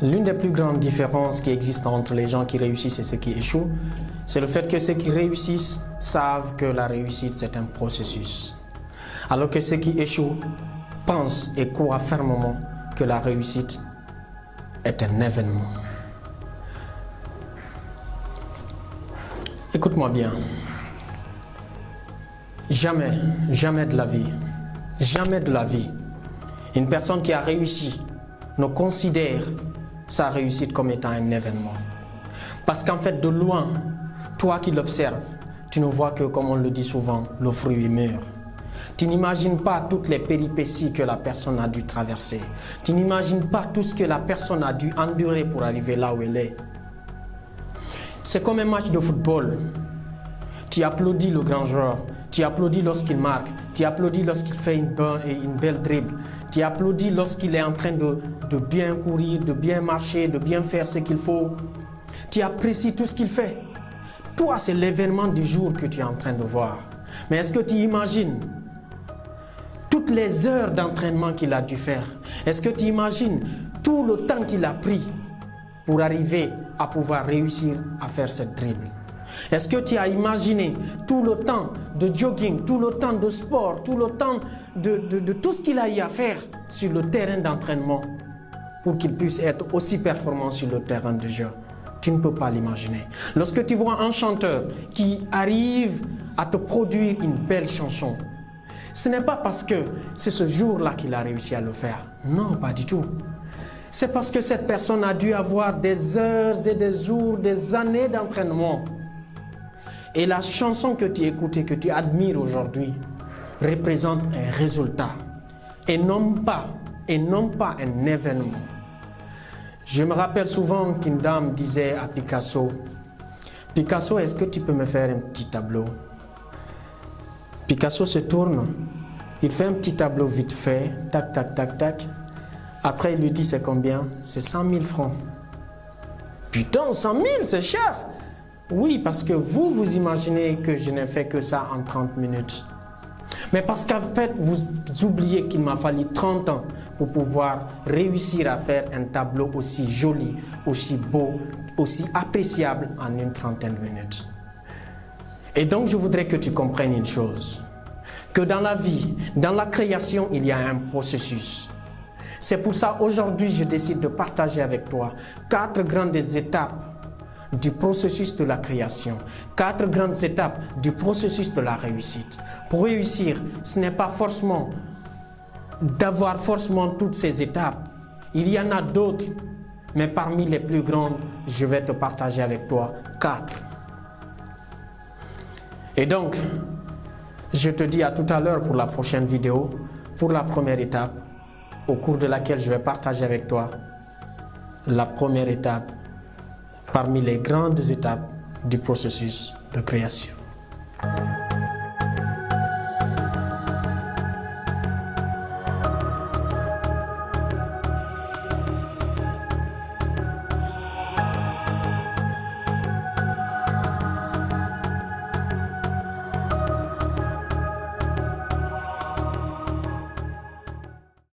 L'une des plus grandes différences qui existent entre les gens qui réussissent et ceux qui échouent, c'est le fait que ceux qui réussissent savent que la réussite, c'est un processus. Alors que ceux qui échouent pensent et croient fermement que la réussite est un événement. Écoute-moi bien. Jamais, jamais de la vie, une personne qui a réussi ne considère sa réussite comme étant un événement. Parce qu'en fait, de loin, toi qui l'observes, tu ne vois que, comme on le dit souvent, le fruit est mûr. Tu n'imagines pas toutes les péripéties que la personne a dû traverser. Tu n'imagines pas tout ce que la personne a dû endurer pour arriver là où elle est. C'est comme un match de football. Tu applaudis le grand joueur, tu applaudis lorsqu'il marque, tu applaudis lorsqu'il fait une belle dribble, tu applaudis lorsqu'il est en train de bien courir, de bien marcher, de bien faire ce qu'il faut. Tu apprécies tout ce qu'il fait. Toi, c'est l'événement du jour que tu es en train de voir. Mais est-ce que tu imagines toutes les heures d'entraînement qu'il a dû faire? Est-ce que tu imagines tout le temps qu'il a pris pour arriver à pouvoir réussir à faire cette dribble? Est-ce que tu as imaginé tout le temps de jogging, tout le temps de sport, tout le temps de tout ce qu'il a eu à faire sur le terrain d'entraînement pour qu'il puisse être aussi performant sur le terrain de jeu? Tu ne peux pas l'imaginer. Lorsque tu vois un chanteur qui arrive à te produire une belle chanson, ce n'est pas parce que c'est ce jour-là qu'il a réussi à le faire. Non, pas du tout. C'est parce que cette personne a dû avoir des heures et des jours, des années d'entraînement. Et la chanson que tu écoutes et que tu admires aujourd'hui représente un résultat et non pas un événement. Je me rappelle souvent qu'une dame disait à Picasso, « Picasso, est-ce que tu peux me faire un petit tableau ?» Picasso se tourne, il fait un petit tableau vite fait, tac, tac, tac, tac. Après, il lui dit, c'est combien? C'est 100 000 francs. Putain, 100 000, c'est cher! Oui, parce que vous imaginez que je n'ai fait que ça en 30 minutes. Mais parce qu'en fait, vous oubliez qu'il m'a fallu 30 ans pour pouvoir réussir à faire un tableau aussi joli, aussi beau, aussi appréciable en une trentaine de minutes. Et donc, je voudrais que tu comprennes une chose, que dans la vie, dans la création, il y a un processus. C'est pour ça, aujourd'hui, je décide de partager avec toi 4 grandes étapes du processus de la création, 4 grandes étapes du processus de la réussite. Pour réussir, ce n'est pas forcément d'avoir toutes ces étapes. Il y en a d'autres, mais parmi les plus grandes, je vais te partager avec toi 4. Et donc, je te dis à tout à l'heure pour la prochaine vidéo, pour la première étape, au cours de laquelle je vais partager avec toi la première étape parmi les grandes étapes du processus de création.